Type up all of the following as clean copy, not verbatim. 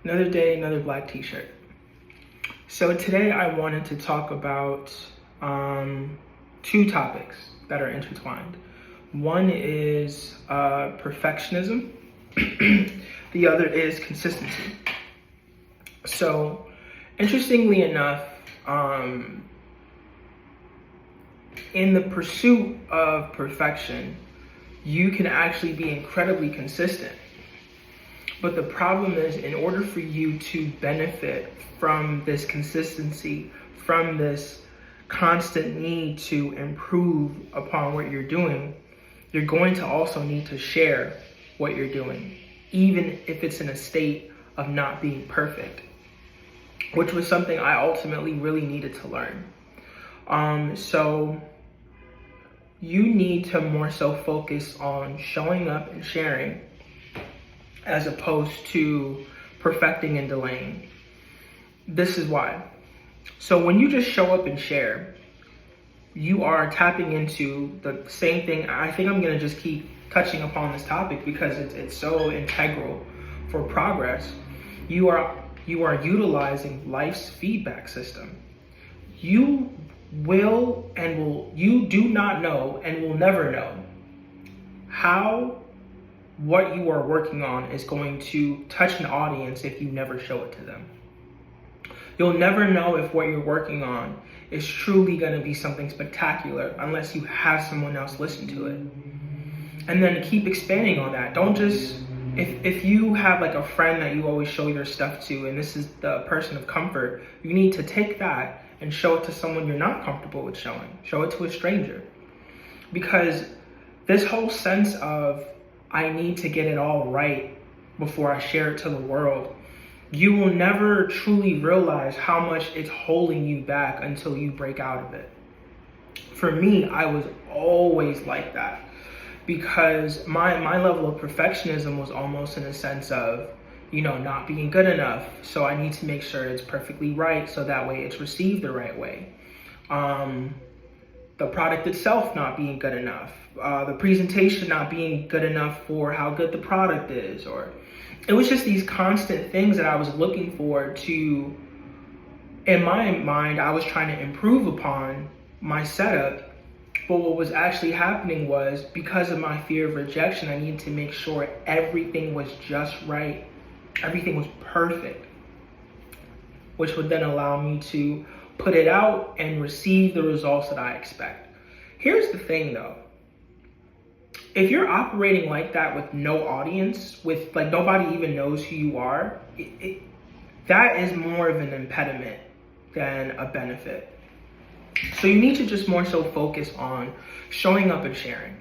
Another day, another black t-shirt. So today I wanted to talk about two topics that are intertwined. One is perfectionism. The other is consistency. So interestingly enough, in the pursuit of perfection, you can actually be incredibly consistent. But the problem is, in order for you to benefit from this consistency, from this constant need to improve upon what you're doing, you're going to also need to share what you're doing, even if it's in a state of not being perfect, which was something I ultimately really needed to learn. So you need to more so focus on showing up and sharing as opposed to perfecting and delaying. This is why. So when you just show up and share, you are tapping into the same thing. I think I'm gonna just keep touching upon this topic because it's so integral for progress. You are utilizing life's feedback system. You do not know and will never know how what you are working on is going to touch an audience if you never show it to them. You'll never know if what you're working on is truly going to be something spectacular unless you have someone else listen to it. And then keep expanding on that. Don't just, if you have like a friend that you always show your stuff to and this is the person of comfort, you need to take that and show it to someone you're not comfortable with showing. Show it to a stranger. Because this whole sense of I need to get it all right before I share it to the world, you will never truly realize how much it's holding you back until you break out of it. For me, I was always like that because my level of perfectionism was almost in a sense of, not being good enough. So I need to make sure it's perfectly right so that way it's received the right way. The product itself not being good enough, the presentation not being good enough for how good the product is, or it was just these constant things that I was looking for to, in my mind, I was trying to improve upon my setup. But what was actually happening was because of my fear of rejection, I needed to make sure everything was just right. Everything was perfect, which would then allow me to put it out and receive the results that I expect. Here's the thing though. If you're operating like that with no audience, with like nobody even knows who you are, that is more of an impediment than a benefit. So you need to just more so focus on showing up and sharing.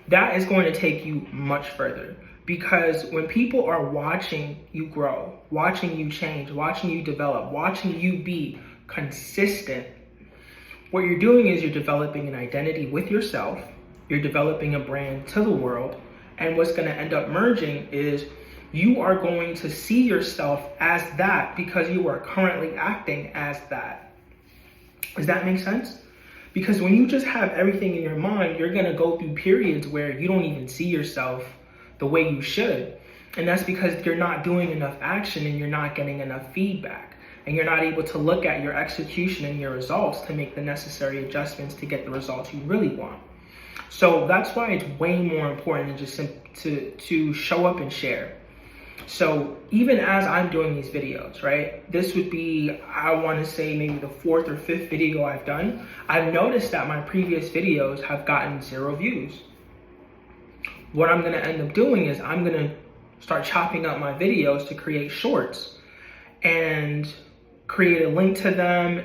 That is going to take you much further because when people are watching you grow, watching you change, watching you develop, watching you be consistent, what you're doing is you're developing an identity with yourself, you're developing a brand to the world, and what's going to end up merging is you are going to see yourself as that because you are currently acting as that. Does that make sense? Because when you just have everything in your mind, you're going to go through periods where you don't even see yourself the way you should. And that's because you're not doing enough action and you're not getting enough feedback. And you're not able to look at your execution and your results to make the necessary adjustments to get the results you really want. So that's why it's way more important than just to show up and share. So even as I'm doing these videos, right, this would be, I want to say maybe the 4th or 5th video I've done. I've noticed that my previous videos have gotten 0 views. What I'm going to end up doing is I'm going to start chopping up my videos to create shorts and create a link to them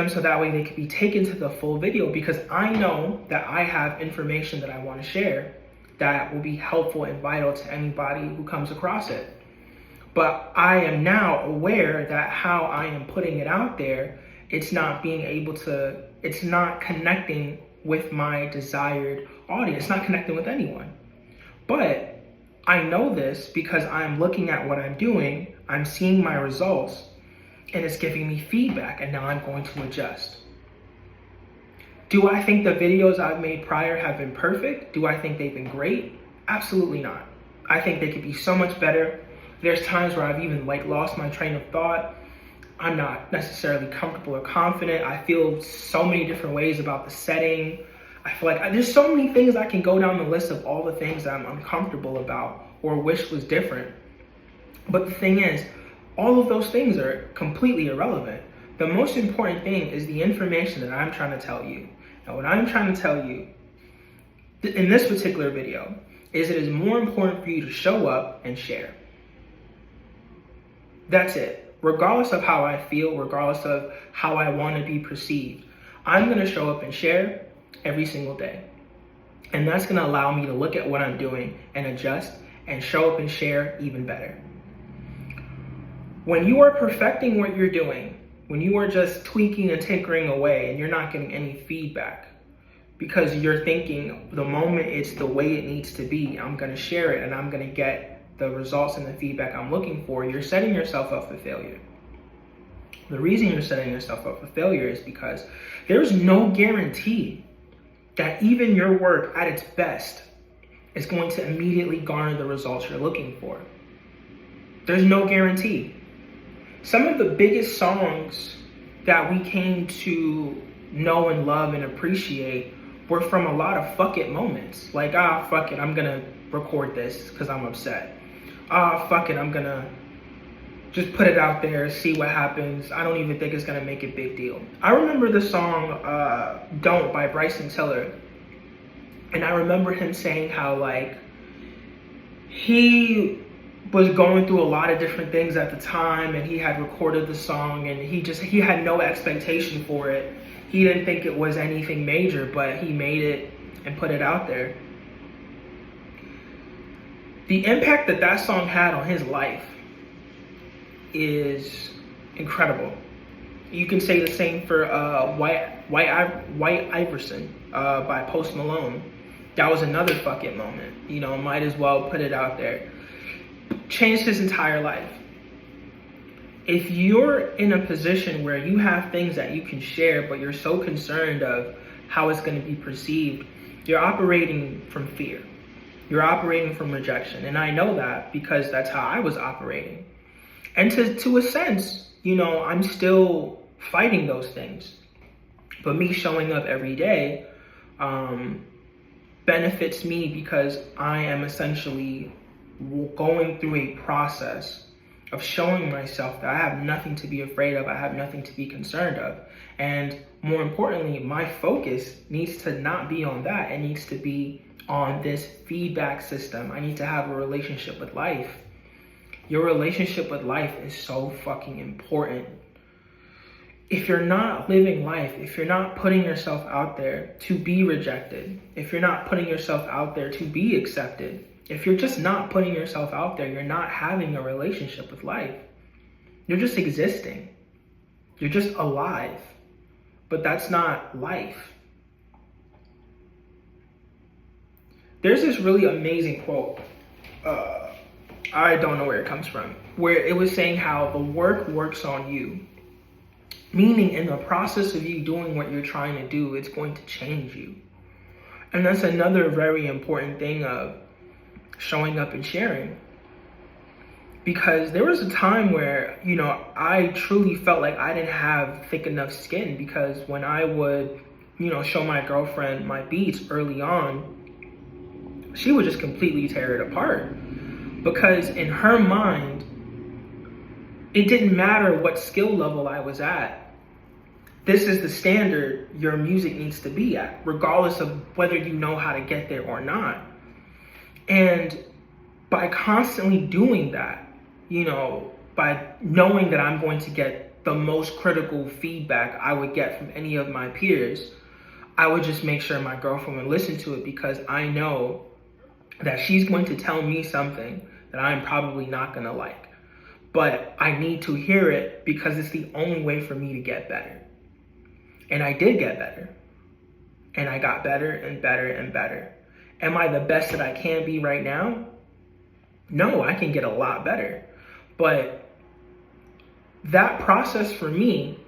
so that way they can be taken to the full video because I know that I have information that I want to share that will be helpful and vital to anybody who comes across it. But I am now aware that how I am putting it out there, it's not connecting with my desired audience. It's not connecting with anyone. But I know this because I'm looking at what I'm doing, I'm seeing my results, and it's giving me feedback, and now I'm going to adjust. Do I think the videos I've made prior have been perfect? Do I think they've been great? Absolutely not. I think they could be so much better. There's times where I've even like lost my train of thought. I'm not necessarily comfortable or confident. I feel so many different ways about the setting. I feel like there's so many things I can go down the list of all the things that I'm uncomfortable about or wish was different. But the thing is, all of those things are completely irrelevant. The most important thing is the information that I'm trying to tell you. And what I'm trying to tell you in this particular video is it is more important for you to show up and share. That's it. Regardless of how I feel, regardless of how I want to be perceived, I'm going to show up and share every single day. And that's going to allow me to look at what I'm doing and adjust and show up and share even better. When you are perfecting what you're doing, when you are just tweaking and tinkering away and you're not getting any feedback because you're thinking the moment it's the way it needs to be, I'm going to share it and I'm going to get the results and the feedback I'm looking for, you're setting yourself up for failure. The reason you're setting yourself up for failure is because there's no guarantee that even your work at its best is going to immediately garner the results you're looking for. There's no guarantee. Some of the biggest songs that we came to know and love and appreciate were from a lot of fuck it moments. Like, fuck it, I'm gonna record this because I'm upset. Fuck it, I'm gonna just put it out there, see what happens. I don't even think it's gonna make a big deal. I remember the song Don't by Bryson Tiller. And I remember him saying how like he was going through a lot of different things at the time and he had recorded the song and he had no expectation for it. He didn't think it was anything major, but he made it and put it out there. The impact that that song had on his life is incredible. You can say the same for White Iverson by Post Malone. That was another fuck it moment. You know, might as well put it out there. Changed his entire life. If you're in a position where you have things that you can share, but you're so concerned of how it's going to be perceived, you're operating from fear. You're operating from rejection. And I know that because that's how I was operating. And to a sense, you know, I'm still fighting those things. But me showing up every day benefits me because I am essentially going through a process of showing myself that I have nothing to be afraid of, I have nothing to be concerned of. And more importantly, my focus needs to not be on that. It needs to be on this feedback system. I need to have a relationship with life. Your relationship with life is so fucking important. If you're not living life, if you're not putting yourself out there to be rejected, if you're not putting yourself out there to be accepted, if you're just not putting yourself out there, you're not having a relationship with life. You're just existing. You're just alive. But that's not life. There's this really amazing quote. I don't know where it comes from. Where it was saying how the work works on you. Meaning in the process of you doing what you're trying to do, it's going to change you. And that's another very important thing of showing up and sharing. Because there was a time where, you know, I truly felt like I didn't have thick enough skin, because when I would, you know, show my girlfriend my beats early on, she would just completely tear it apart. Because in her mind, it didn't matter what skill level I was at. This is the standard your music needs to be at, regardless of whether you know how to get there or not. And by constantly doing that, you know, by knowing that I'm going to get the most critical feedback I would get from any of my peers, I would just make sure my girlfriend would listen to it, because I know that she's going to tell me something that I'm probably not going to like. But I need to hear it because it's the only way for me to get better. And I did get better. And I got better and better and better. Am I the best that I can be right now? No, I can get a lot better. But that process for me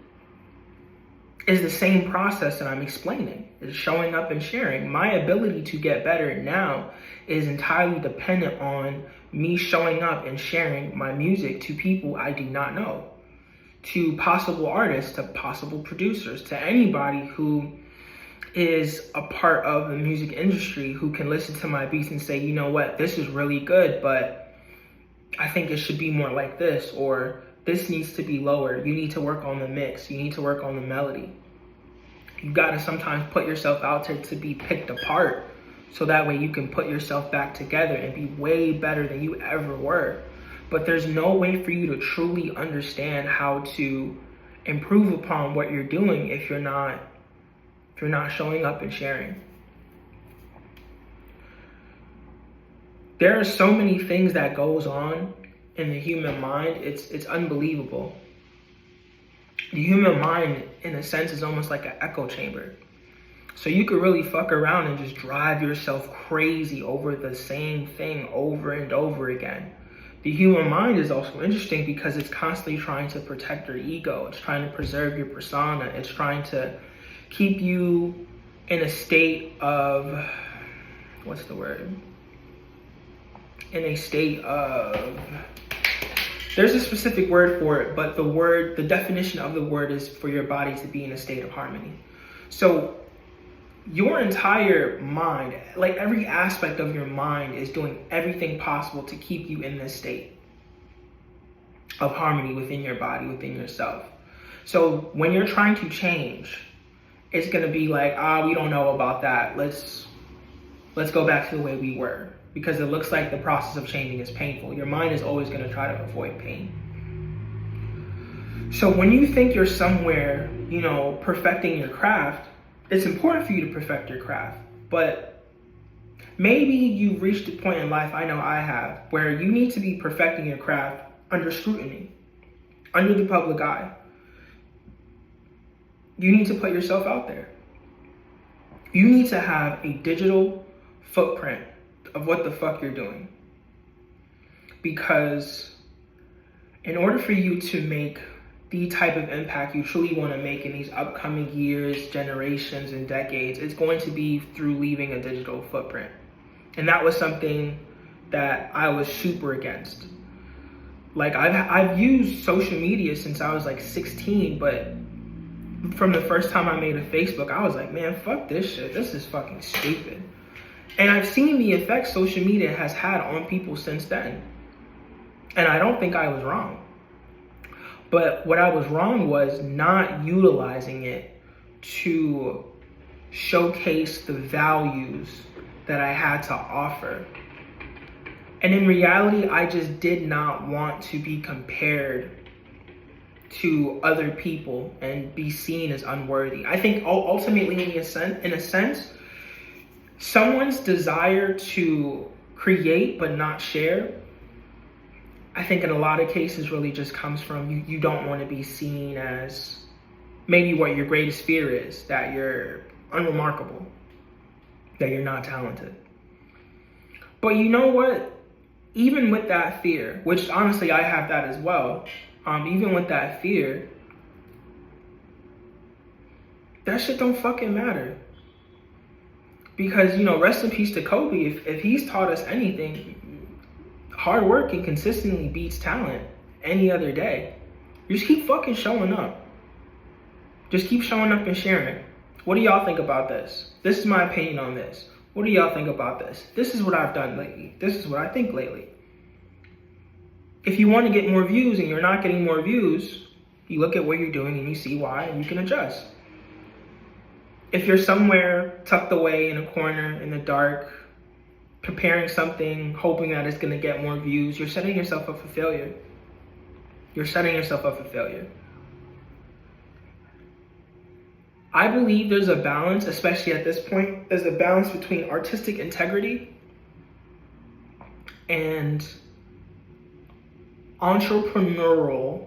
is the same process that I'm explaining, is showing up and sharing. My ability to get better now is entirely dependent on me showing up and sharing my music to people I do not know, to possible artists, to possible producers, to anybody who is a part of the music industry who can listen to my beats and say, you know what, this is really good, but I think it should be more like this, or this needs to be lower. You need to work on the mix. You need to work on the melody. You got to sometimes put yourself out there to be picked apart, so that way you can put yourself back together and be way better than you ever were. But there's no way for you to truly understand how to improve upon what you're doing if you're not showing up and sharing. There are so many things that goes on in the human mind. It's unbelievable. The human mind, in a sense, is almost like an echo chamber. So you could really fuck around and just drive yourself crazy over the same thing over and over again. The human mind is also interesting because it's constantly trying to protect your ego. It's trying to preserve your persona. It's trying to keep you in a state of, what's the word? In a state of, there's a specific word for it, but the definition of the word is for your body to be in a state of harmony. So your entire mind, like every aspect of your mind, is doing everything possible to keep you in this state of harmony within your body, within yourself. So when you're trying to change, it's gonna be like, we don't know about that. Let's go back to the way we were, because it looks like the process of changing is painful. Your mind is always gonna try to avoid pain. So when you think you're somewhere, perfecting your craft, it's important for you to perfect your craft, but maybe you've reached a point in life, I know I have, where you need to be perfecting your craft under scrutiny, under the public eye. You need to put yourself out there. You need to have a digital footprint of what the fuck you're doing. Because in order for you to make the type of impact you truly want to make in these upcoming years, generations, and decades, it's going to be through leaving a digital footprint. And that was something that I was super against. Like, I've used social media since I was like 16, but from the first time I made a Facebook, I was like, man, fuck this shit. This is fucking stupid. And I've seen the effect social media has had on people since then. And I don't think I was wrong. But what I was wrong was not utilizing it to showcase the values that I had to offer. And in reality, I just did not want to be compared to other people and be seen as unworthy. I think ultimately, in a sense, someone's desire to create but not share, I think in a lot of cases really just comes from you don't want to be seen as maybe what your greatest fear is, that you're unremarkable, that you're not talented. But you know what? Even with that fear, which honestly I have that as well, even with that fear, that shit don't fucking matter. Because, rest in peace to Kobe, if he's taught us anything, hard work and consistently beats talent any other day. You just keep fucking showing up. Just keep showing up and sharing. What do y'all think about this? This is my opinion on this. What do y'all think about this? This is what I've done lately. This is what I think lately. If you want to get more views and you're not getting more views, you look at what you're doing and you see why, and you can adjust. If you're somewhere tucked away in a corner in the dark, preparing something, hoping that it's going to get more views, you're setting yourself up for failure. You're setting yourself up for failure. I believe there's a balance, especially at this point, there's a balance between artistic integrity and entrepreneurial,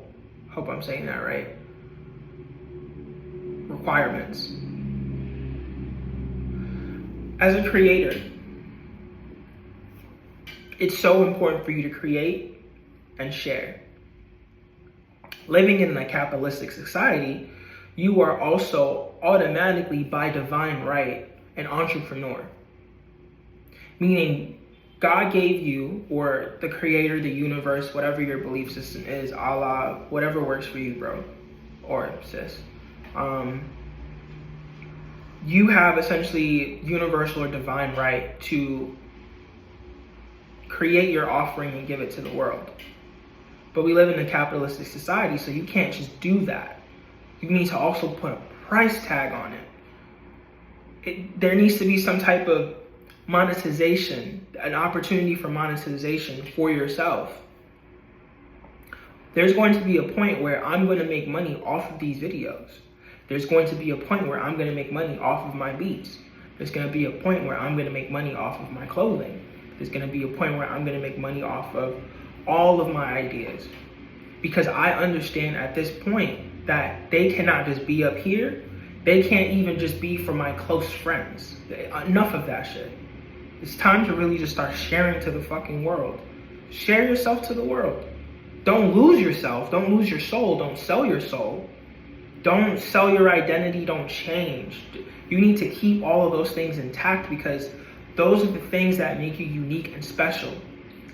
hope I'm saying that right, requirements. As a creator, it's so important for you to create and share. Living in a capitalistic society, you are also automatically, by divine right, an entrepreneur. Meaning, God gave you, or the creator, the universe, whatever your belief system is, Allah, whatever works for you, bro, or sis. You have essentially universal or divine right to create your offering and give it to the world. But we live in a capitalistic society, so you can't just do that. You need to also put a price tag on it. There needs to be some type of monetization, an opportunity for monetization for yourself. There's going to be a point where I'm going to make money off of these videos. There's going to be a point where I'm going to make money off of my beats. There's going to be a point where I'm going to make money off of my clothing. There's going to be a point where I'm going to make money off of all of my ideas. Because I understand at this point that they cannot just be up here. They can't even just be for my close friends. Enough of that shit. It's time to really just start sharing to the fucking world. Share yourself to the world. Don't lose yourself. Don't lose your soul. Don't sell your soul. Don't sell your identity. Don't change. You need to keep all of those things intact, because those are the things that make you unique and special.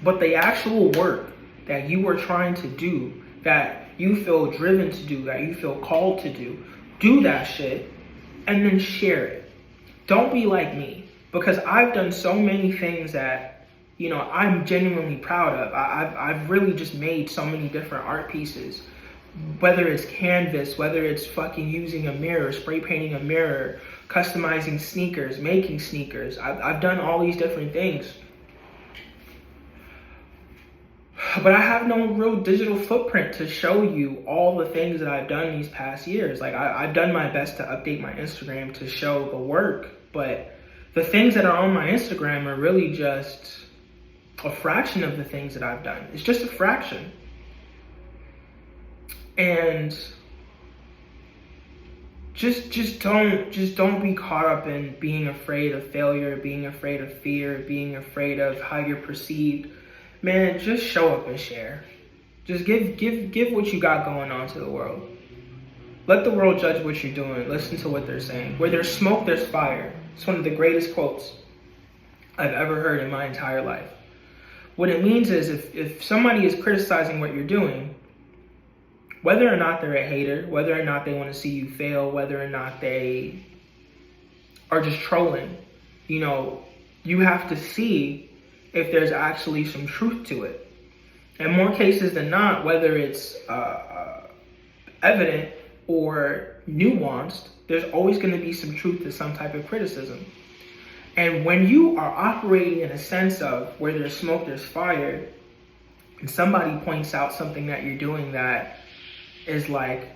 But the actual work that you are trying to do, that you feel driven to do, that you feel called to do that shit and then share it. Don't be like me, because I've done so many things that, you know, I'm genuinely proud of. I've really just made so many different art pieces. Whether it's canvas, whether it's fucking using a mirror, spray painting a mirror, customizing sneakers, making sneakers. I've done all these different things. But I have no real digital footprint to show you all the things that I've done these past years. Like, I've done my best to update my Instagram to show the work, but the things that are on my Instagram are really just a fraction of the things that I've done. It's just a fraction. And just don't be caught up in being afraid of failure, being afraid of fear, being afraid of how you're perceived. Man, just show up and share. Just give what you got going on to the world. Let the world judge what you're doing. Listen to what they're saying. Where there's smoke, there's fire. It's one of the greatest quotes I've ever heard in my entire life. What it means is, if somebody is criticizing what you're doing, whether or not they're a hater, whether or not they want to see you fail, whether or not they are just trolling, you know, you have to see if there's actually some truth to it. In more cases than not, whether it's evident or nuanced, there's always going to be some truth to some type of criticism. And when you are operating in a sense of where there's smoke, there's fire, and somebody points out something that you're doing that is like,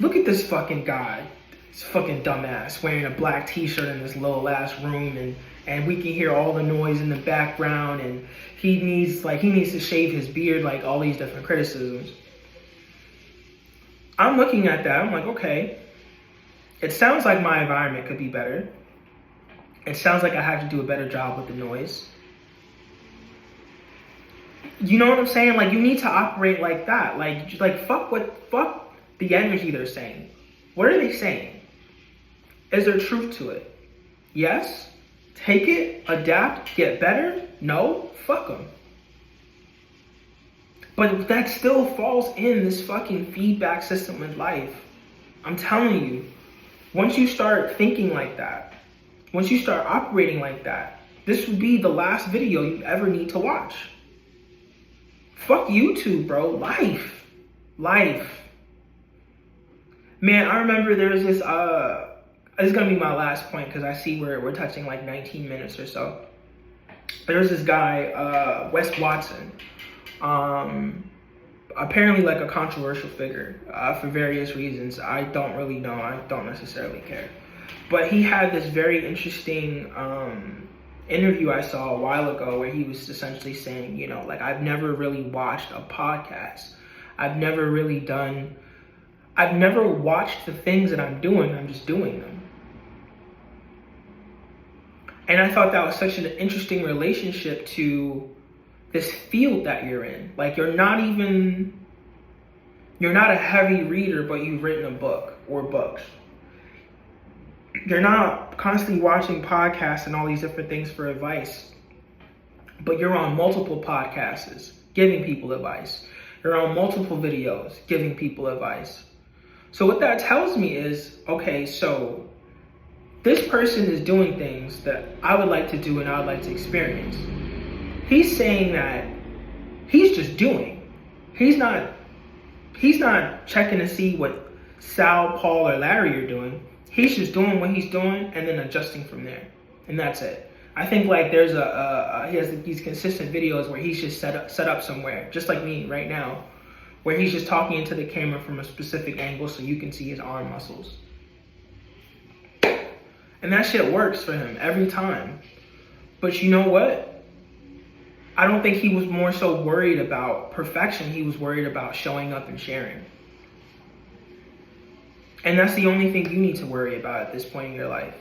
look at this fucking guy, this fucking dumbass wearing a black t-shirt in this little ass room, and we can hear all the noise in the background, and he needs to shave his beard, like all these different criticisms. I'm looking at that, I'm like, okay, it sounds like my environment could be better. It sounds like I have to do a better job with the noise. You know what I'm saying? Like, you need to operate like that. Like fuck the energy they're saying. What are they saying? Is there truth to it? Yes? Take it, adapt, get better? No? Fuck them. But that still falls in this fucking feedback system in life. I'm telling you, once you start thinking like that, once you start operating like that, this would be the last video you ever need to watch. Fuck YouTube, bro. Life. Man, I remember there was this, this is gonna be my last point because I see we're touching like 19 minutes or so. There was this guy, Wes Watson, apparently like a controversial figure for various reasons. I don't really know. I don't necessarily care. But he had this very interesting interview I saw a while ago where he was essentially saying, you know, like, I've never really watched a podcast. I've never watched the things that I'm doing. I'm just doing them. And I thought that was such an interesting relationship to this field that you're in. Like, you're not a heavy reader, but you've written a book. or books. You're not constantly watching podcasts and all these different things for advice, but you're on multiple podcasts giving people advice. You're on multiple videos giving people advice. So what that tells me is, okay, so this person is doing things that I would like to do and I would like to experience. He's saying that he's just doing. He's not checking to see what Sal, Paul, or Larry are doing. He's just doing what he's doing and then adjusting from there. And that's it. I think like there's he has these consistent videos where he's just set up somewhere, just like me right now, where he's just talking into the camera from a specific angle so you can see his arm muscles. And that shit works for him every time. But you know what? I don't think he was more so worried about perfection. He was worried about showing up and sharing. And that's the only thing you need to worry about at this point in your life.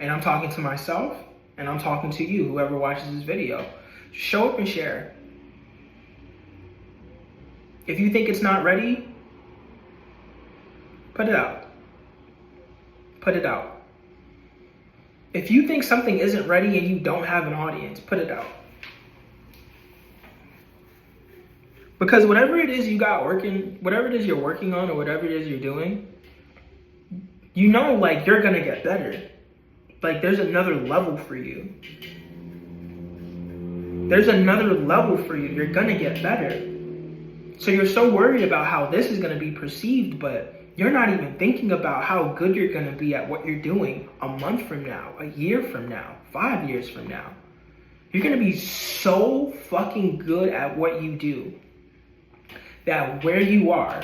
And I'm talking to myself, and I'm talking to you, whoever watches this video. Show up and share. If you think it's not ready, put it out. Put it out. If you think something isn't ready and you don't have an audience, put it out. Because whatever it is you got working, whatever it is you're working on or whatever it is you're doing, you know, like, you're gonna get better. Like, there's another level for you. There's another level for you. You're gonna get better. So you're so worried about how this is gonna be perceived, but you're not even thinking about how good you're gonna be at what you're doing a month from now, a year from now, 5 years from now. You're gonna be so fucking good at what you do that where you are,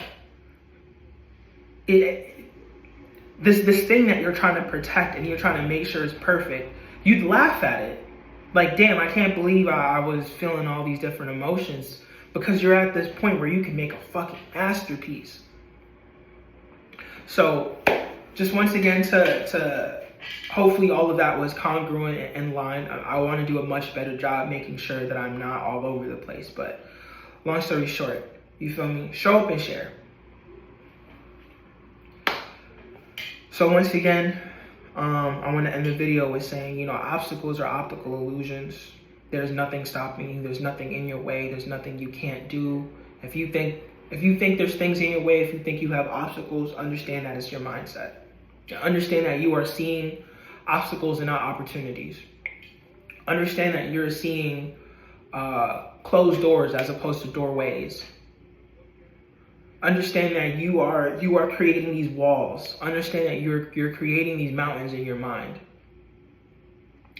this thing that you're trying to protect and you're trying to make sure is perfect, you'd laugh at it. Like, damn, I can't believe I was feeling all these different emotions, because you're at this point where you can make a fucking masterpiece. So just once again, to hopefully all of that was congruent and in line. I want to do a much better job making sure that I'm not all over the place. But long story short, you feel me? Show up and share. So once again, I want to end the video with saying, you know, obstacles are optical illusions. There's nothing stopping you. There's nothing in your way. There's nothing you can't do. If you think there's things in your way, if you think you have obstacles, understand that it's your mindset. Understand that you are seeing obstacles and not opportunities. Understand that you're seeing closed doors as opposed to doorways. Understand that you are creating these walls. Understand that you're creating these mountains in your mind.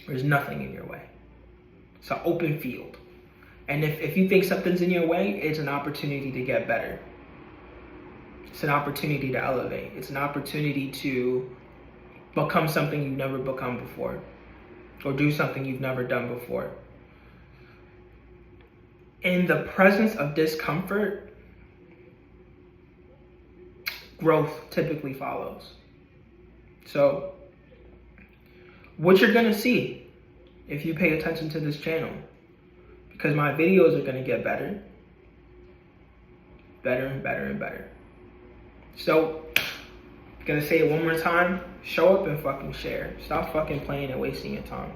There's nothing in your way. It's an open field. And if you think something's in your way, it's an opportunity to get better. It's an opportunity to elevate. It's an opportunity to become something you've never become before, or do something you've never done before. In the presence of discomfort, growth typically follows. So what you're gonna see if you pay attention to this channel, because my videos are gonna get better and better and better. So, gonna say it one more time, show up and fucking share. Stop fucking playing and wasting your time.